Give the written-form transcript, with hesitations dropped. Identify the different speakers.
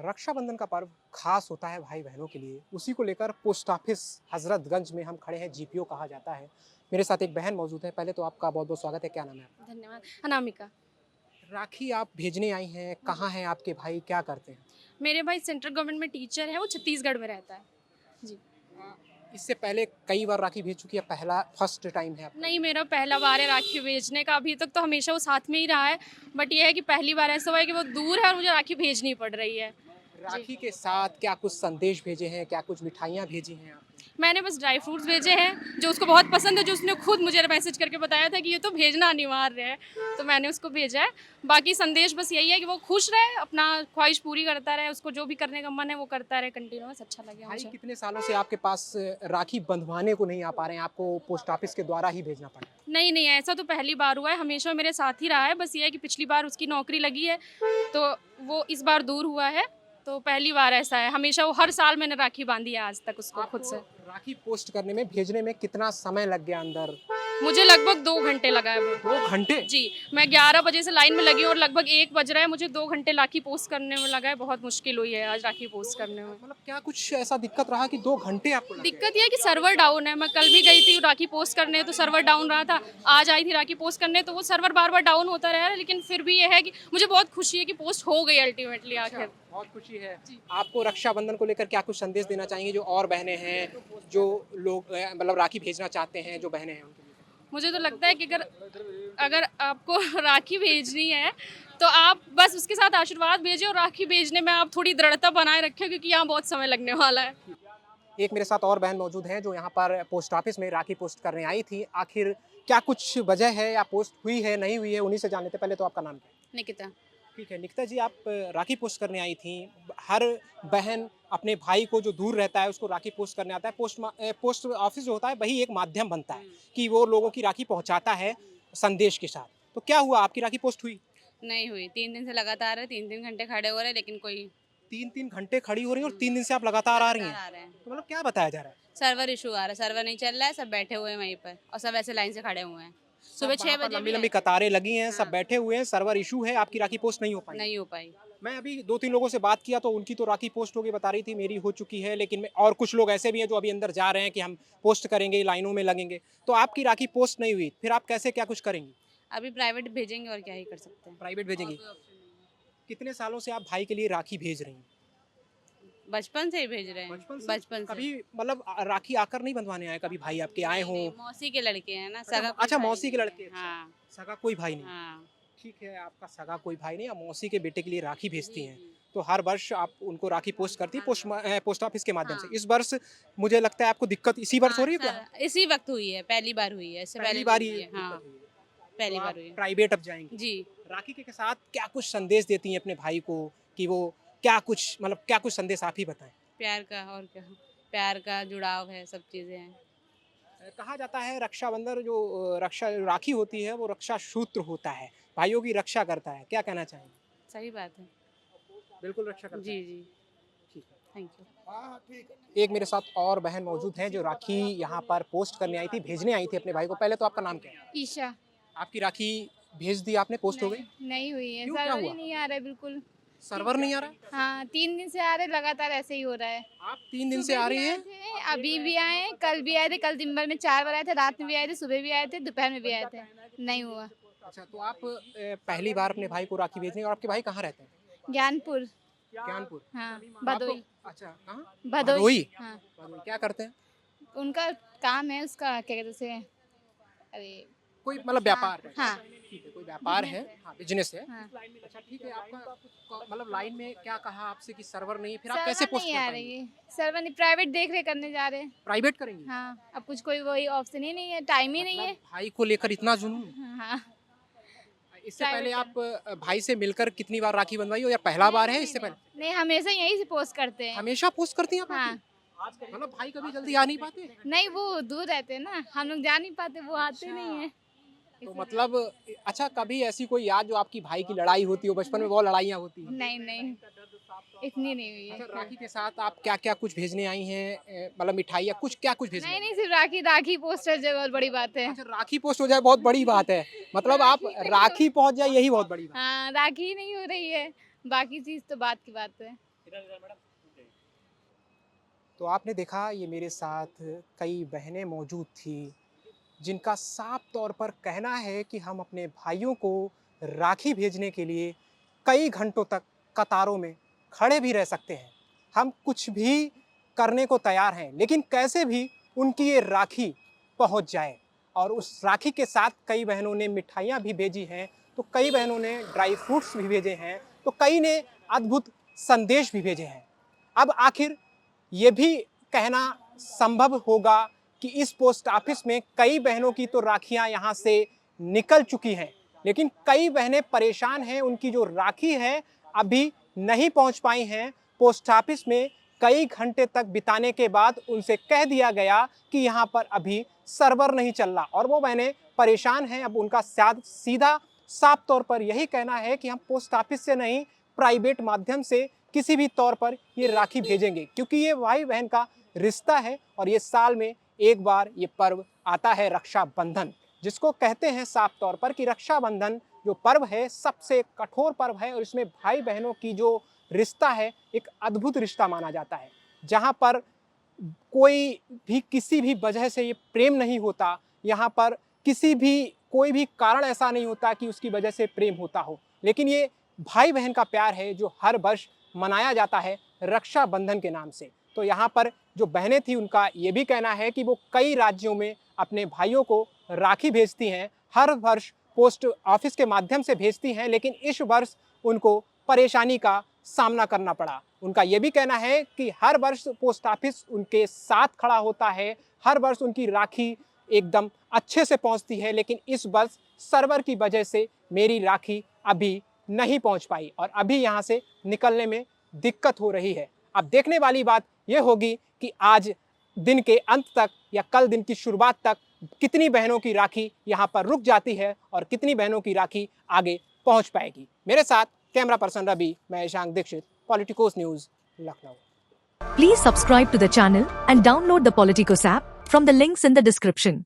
Speaker 1: रक्षाबंधन का पर्व खास होता है भाई बहनों के लिए। उसी को लेकर पोस्ट ऑफिस हजरतगंज में हम खड़े हैं, जीपीओ कहा जाता है। मेरे साथ एक बहन मौजूद है। पहले तो आपका बहुत बहुत स्वागत है। क्या नाम है आपका?
Speaker 2: धन्यवाद। अनामिका।
Speaker 1: राखी आप भेजने आई हैं, कहाँ हैं आपके भाई, क्या करते हैं?
Speaker 2: मेरे भाई सेंट्रल गवर्नमेंट में टीचर है, वो छत्तीसगढ़ में रहता है। जी।
Speaker 1: इससे पहले कई बार राखी भेज चुकी है, पहला फर्स्ट टाइम है आपका?
Speaker 2: नहीं, मेरा पहला बार है राखी भेजने का। अभी तक तो हमेशा वो साथ में ही रहा है, बट ये है कि पहली बार ऐसा हुआ है कि वो दूर है और मुझे राखी भेजनी पड़ रही है। जी।
Speaker 1: राखी के साथ क्या कुछ संदेश भेजे हैं, क्या कुछ मिठाइयाँ भेजी हैं आपने?
Speaker 2: मैंने बस ड्राई फ्रूट्स भेजे हैं, जो उसको बहुत पसंद है, जो उसने खुद मुझे मैसेज करके बताया था कि ये तो भेजना अनिवार्य है, तो मैंने उसको भेजा है। बाकी संदेश बस यही है कि वो खुश रहे, अपना ख्वाहिश पूरी करता रहे, उसको जो भी करने का मन है वो करता रहे कंटिन्यूअस। अच्छा लगे
Speaker 1: भाई
Speaker 2: मुझे।
Speaker 1: कितने सालों से आपके पास राखी बंधवाने को नहीं आ पा रहे हैं, आपको पोस्ट ऑफिस के द्वारा ही भेजना पड़ा है?
Speaker 2: नहीं, नहीं, ऐसा तो पहली बार हुआ है, हमेशा मेरे साथ ही रहा है। बस ये है कि पिछली बार उसकी नौकरी लगी है, तो वो इस बार दूर हुआ है, तो पहली बार ऐसा है। हमेशा वो हर साल मैंने राखी बांधी है आज तक उसको खुद से।
Speaker 1: आपको राखी पोस्ट करने में, भेजने में कितना समय लग गया अंदर?
Speaker 2: मुझे लगभग 2 घंटे लगा है वो।
Speaker 1: 2 घंटे?
Speaker 2: जी, मैं 11 बजे से लाइन में लगी हूँ और लगभग 1 बज रहा है, मुझे 2 घंटे राखी पोस्ट करने में लगा है। बहुत मुश्किल हुई है आज राखी पोस्ट करने में।
Speaker 1: मतलब क्या कुछ ऐसा दिक्कत रहा कि 2 घंटे आपको लग गए?
Speaker 2: दिक्कत ये है कि सर्वर डाउन है। मैं कल भी गई थी राखी पोस्ट करने, तो सर्वर डाउन रहा था। आज आई थी राखी पोस्ट करने, तो वो सर्वर बार-बार डाउन होता रहा है, लेकिन फिर भी ये है कि मुझे बहुत खुशी है कि पोस्ट हो गई अल्टीमेटली आखिर।
Speaker 1: बहुत खुशी है। आपको रक्षाबंधन को लेकर क्या कुछ संदेश देना चाहेंगे जो और बहनें हैं, जो लोग मतलब राखी भेजना चाहते हैं, जो बहनें हैं उनके लिए?
Speaker 2: मुझे तो लगता है कि अगर अगर आपको राखी भेजनी है, तो आप बस उसके साथ आशीर्वाद भेजें और राखी भेजने में आप थोड़ी दृढ़ता बनाए रखें, क्योंकि यहाँ बहुत समय लगने वाला है।
Speaker 1: एक मेरे साथ और बहन मौजूद हैं जो यहाँ पर पोस्ट ऑफिस में राखी पोस्ट करने आई थी। आखिर क्या कुछ वजह है, या पोस्ट हुई है, नहीं हुई है, उन्हीं से जान लेते। पहले तो आपका नाम क्या है?
Speaker 2: निकिता।
Speaker 1: ठीक है निकिता जी, आप राखी पोस्ट करने आई थी। हर बहन अपने भाई को जो दूर रहता है उसको राखी पोस्ट करने आता है। पोस्ट ऑफिस जो होता है वही एक माध्यम बनता है कि वो लोगों की राखी पहुंचाता है संदेश के साथ। तो क्या हुआ, आपकी राखी पोस्ट हुई?
Speaker 3: नहीं हुई। 3 दिन से लगातार है, 3-3 घंटे खड़े हो रहे हैं, लेकिन कोई
Speaker 1: 3-3 घंटे खड़ी हो रही हैं और 3 दिन से आप लगातार आ रही
Speaker 3: लगातार
Speaker 1: हैं।
Speaker 3: आ रहे हैं।
Speaker 1: तो मतलब क्या बताया जा रहा है?
Speaker 3: सर्वर इशू आ रहा है, सर्वर नहीं चल रहा है, सब बैठे हुए हैं वहीं पर और सब ऐसे लाइन से खड़े हुए हैं। सुबह 6 बजे
Speaker 1: लंबी
Speaker 3: भी
Speaker 1: लंबी
Speaker 3: आए,
Speaker 1: कतारें लगी हैं, सब
Speaker 3: हाँ।
Speaker 1: बैठे हुए हैं, सर्वर इशू है, आपकी राखी पोस्ट नहीं हो पाई।
Speaker 3: नहीं हो पाई।
Speaker 1: मैं अभी 2-3 लोगों से बात किया तो उनकी तो राखी पोस्ट हो गई बता रही थी, मेरी हो चुकी है। लेकिन और कुछ लोग ऐसे भी हैं जो अभी अंदर जा रहे हैं कि हम पोस्ट करेंगे, लाइनों में लगेंगे। तो आपकी राखी पोस्ट नहीं हुई, फिर आप कैसे क्या कुछ करेंगी?
Speaker 3: अभी प्राइवेट भेजेंगे और क्या ही कर सकते हैं।
Speaker 1: प्राइवेट भेजेंगी?
Speaker 3: और कोई ऑप्शन नहीं।
Speaker 1: कितने सालों से आप भाई के लिए राखी भेज रही हैं?
Speaker 3: बचपन से ही भेज रहे हैं।
Speaker 1: बचपन से?
Speaker 3: बचपन से।
Speaker 1: कभी मतलब राखी आकर नहीं बंधवाने आए, कभी भाई आपके आए
Speaker 3: नहीं,
Speaker 1: हों?
Speaker 3: नहीं, मौसी के लड़के हैं ना,
Speaker 1: अच्छा,
Speaker 3: सगा कोई
Speaker 1: अच्छा,
Speaker 3: भाई
Speaker 1: मौसी के
Speaker 3: नहीं
Speaker 1: लड़के।
Speaker 3: है।
Speaker 1: अच्छा,
Speaker 3: हाँ,
Speaker 1: सगा कोई भाई नहीं।
Speaker 3: हाँ।
Speaker 1: ठीक है, आपका सगा कोई भाई नहीं, आप मौसी के बेटे के लिए राखी भेजती
Speaker 3: जी,
Speaker 1: हैं।
Speaker 3: जी।
Speaker 1: तो हर वर्ष आप उनको राखी पोस्ट करती हैं, पोस्ट ऑफिस के माध्यम से।
Speaker 3: हाँ।
Speaker 1: इस वर्ष मुझे लगता है आपको दिक्कत इसी वर्ष हो
Speaker 3: हाँ,
Speaker 1: रही है क्या?
Speaker 3: इसी वक्त हुई है, पहली बार हुई है, इससे
Speaker 1: पहली
Speaker 3: पहले
Speaker 1: बार
Speaker 3: नहीं
Speaker 1: ही
Speaker 3: हुई है। हाँ,
Speaker 1: दिक्कत हुई है।
Speaker 3: पहली
Speaker 1: तो
Speaker 3: बार
Speaker 1: आप
Speaker 3: हुई है।
Speaker 1: प्राइवेट अब जाएंगी।
Speaker 3: जी।
Speaker 1: राखी के साथ क्या कुछ संदेश देती हैं अपने भाई को, कि वो क्या कुछ मतलब क्या कुछ संदेश आप ही बताएं?
Speaker 3: प्यार का और क्या, प्यार का जुड़ाव है, सब चीज़ें हैं।
Speaker 1: कहा जाता है रक्षाबंधन जो रक्षा राखी होती है वो रक्षा सूत्र होता है, भाइयों की रक्षा करता है। क्या कहना चाहेंगे?
Speaker 3: सही बात है।
Speaker 1: बिल्कुल रक्षा करता
Speaker 3: जी,
Speaker 1: है।
Speaker 3: जी।
Speaker 1: ठीक है।
Speaker 3: Thank you.
Speaker 1: एक मेरे साथ और बहन मौजूद हैं जो राखी यहाँ पर पोस्ट करने आई थी, भेजने आई थी अपने भाई को। पहले तो आपका नाम क्या है?
Speaker 4: ईशा।
Speaker 1: आपकी राखी भेज दी आपने, पोस्ट हो गई?
Speaker 4: नहीं हुई है,
Speaker 1: क्यों, क्या
Speaker 4: सर्वर ही
Speaker 1: हुआ?
Speaker 4: नहीं आ रहा है बिल्कुल।
Speaker 1: सर्वर नहीं आ रहा है?
Speaker 4: हाँ, 3 दिन से आ रहे, लगातार ऐसे ही हो रहा है।
Speaker 1: आप 3 दिन से
Speaker 4: सुबह
Speaker 1: आ
Speaker 4: भी
Speaker 1: रही
Speaker 4: आए
Speaker 1: हैं?
Speaker 4: थे, अभी भी आए हैं, कल भी आए थे, कल दिन भर में 4 बार आए थे, रात में भी आए थे, सुबह भी आए थे, दोपहर में भी आए थे, नहीं हुआ।
Speaker 1: अच्छा, तो आप पहली बार अपने भाई को राखी भेज रही हैं। और आपके भाई कहाँ रहते हैं?
Speaker 4: ज्ञानपुर।
Speaker 1: ज्ञानपुर।
Speaker 4: हाँ,
Speaker 1: तो आप
Speaker 4: भदोई।
Speaker 1: अच्छा, कहाँ?
Speaker 4: भदोई। हाँ,
Speaker 1: भदोई। क्या करते हैं?
Speaker 4: उनका काम है, उसका क्या कहते उसे, अरे
Speaker 1: कोई मतलब व्यापार है?
Speaker 4: हाँ।
Speaker 1: ठीक है, कोई व्यापार है, हाँ, बिजनेस है।
Speaker 4: हाँ।
Speaker 1: अच्छा ठीक है, आपका मतलब लाइन में क्या कहा आपसे कि सर्वर नहीं है, फिर आप
Speaker 4: सर्वर
Speaker 1: कैसे पोस्ट
Speaker 4: नहीं
Speaker 1: कर
Speaker 4: आ
Speaker 1: पाएंगे?
Speaker 4: रही है, सर्वर नहीं, प्राइवेट देख रेख करने जा रहे हैं।
Speaker 1: प्राइवेट करेंगी?
Speaker 4: हाँ, अब कुछ कोई वही ऑप्शन ही नहीं है, टाइम ही नहीं है।
Speaker 1: मतलब भाई को लेकर इतना जुनून?
Speaker 4: हाँ।
Speaker 1: इससे पहले
Speaker 4: प्राइवेट
Speaker 1: आप भाई से मिलकर कितनी बार राखी बंधवाई हो, या पहला बार है इससे पहले?
Speaker 4: नहीं, हमेशा यहीं से पोस्ट करते हैं।
Speaker 1: हमेशा पोस्ट करती हैं आप
Speaker 4: हाँ।
Speaker 1: राखी? मतलब भाई कभी जल्दी आ नहीं पाते?
Speaker 4: नहीं, वो दूर रहते हैं ना, हम लोग जा नहीं पाते, वो आते नहीं है।
Speaker 1: तो मतलब अच्छा, कभी ऐसी कोई याद जो आपकी भाई की लड़ाई होती हो बचपन में, वो लड़ाइयाँ होती हैं?
Speaker 4: नहीं नहीं, इतनी नहीं हुई
Speaker 1: अच्छा,
Speaker 4: है।
Speaker 1: राखी के साथ आप क्या क्या कुछ भेजने आई हैं, मतलब मिठाई या कुछ, क्या कुछ भेजने
Speaker 4: नहीं
Speaker 1: आई हैं?
Speaker 4: नहीं, सिर्फ राखी राखी पोस्टर जो बहुत बड़ी बात है।
Speaker 1: अच्छा, राखी पोस्ट हो जाए बहुत बड़ी बात है, मतलब आप राखी पहुंच जाए यही बहुत बड़ी बात
Speaker 4: हाँ, राखी ही नहीं हो रही है, बाकी चीज तो बात की बात है।
Speaker 1: तो आपने देखा ये मेरे साथ कई बहनें मौजूद थी जिनका साफ तौर पर कहना है कि हम अपने भाइयों को राखी भेजने के लिए कई घंटों तक कतारों में खड़े भी रह सकते हैं, हम कुछ भी करने को तैयार हैं, लेकिन कैसे भी उनकी ये राखी पहुंच जाए। और उस राखी के साथ कई बहनों ने मिठाइयाँ भी भेजी हैं, तो कई बहनों ने ड्राई फ्रूट्स भी भेजे हैं, तो कई ने अद्भुत संदेश भी भेजे हैं। अब आखिर ये भी कहना संभव होगा कि इस पोस्ट ऑफिस में कई बहनों की तो राखियां यहाँ से निकल चुकी हैं, लेकिन कई बहनें परेशान हैं, उनकी जो राखी है अभी नहीं पहुँच पाई हैं। पोस्ट ऑफिस में कई घंटे तक बिताने के बाद उनसे कह दिया गया कि यहाँ पर अभी सर्वर नहीं चल रहा और वो बहनें परेशान हैं। अब उनका सीधा साफ तौर पर यही कहना है कि हम पोस्ट ऑफिस से नहीं, प्राइवेट माध्यम से किसी भी तौर पर ये राखी भेजेंगे, क्योंकि ये भाई बहन का रिश्ता है और ये साल में एक बार ये पर्व आता है रक्षाबंधन, जिसको कहते हैं साफ तौर पर कि रक्षाबंधन जो पर्व है सबसे कठोर पर्व है और इसमें भाई बहनों की जो रिश्ता है एक अद्भुत रिश्ता माना जाता है, जहाँ पर कोई भी किसी भी वजह से ये प्रेम नहीं होता, यहाँ पर कोई भी कारण ऐसा नहीं होता कि उसकी वजह से प्रेम होता हो, लेकिन ये भाई बहन का प्यार है जो हर वर्ष मनाया जाता है रक्षाबंधन के नाम से। तो यहाँ पर जो बहनें थी उनका ये भी कहना है कि वो कई राज्यों में अपने भाइयों को राखी भेजती हैं, हर वर्ष पोस्ट ऑफिस के माध्यम से भेजती हैं, लेकिन इस वर्ष उनको परेशानी का सामना करना पड़ा। उनका ये भी कहना है कि हर वर्ष पोस्ट ऑफिस उनके साथ खड़ा होता है, हर वर्ष उनकी राखी एकदम अच्छे से पहुंचती है, लेकिन इस वर्ष सर्वर की वजह से मेरी राखी अभी नहीं पहुंच पाई और अभी यहाँ से निकलने में दिक्कत हो रही है। अब देखने वाली बात यह होगी कि आज दिन के अंत तक या कल दिन की शुरुआत तक कितनी बहनों की राखी यहाँ पर रुक जाती है और कितनी बहनों की राखी आगे पहुँच पाएगी। मेरे साथ कैमरा पर्सन रवि, मैं Ishank Dixit, politicos news, Lucknow.
Speaker 5: Please subscribe to the channel and download the Politicos app from the links in the description.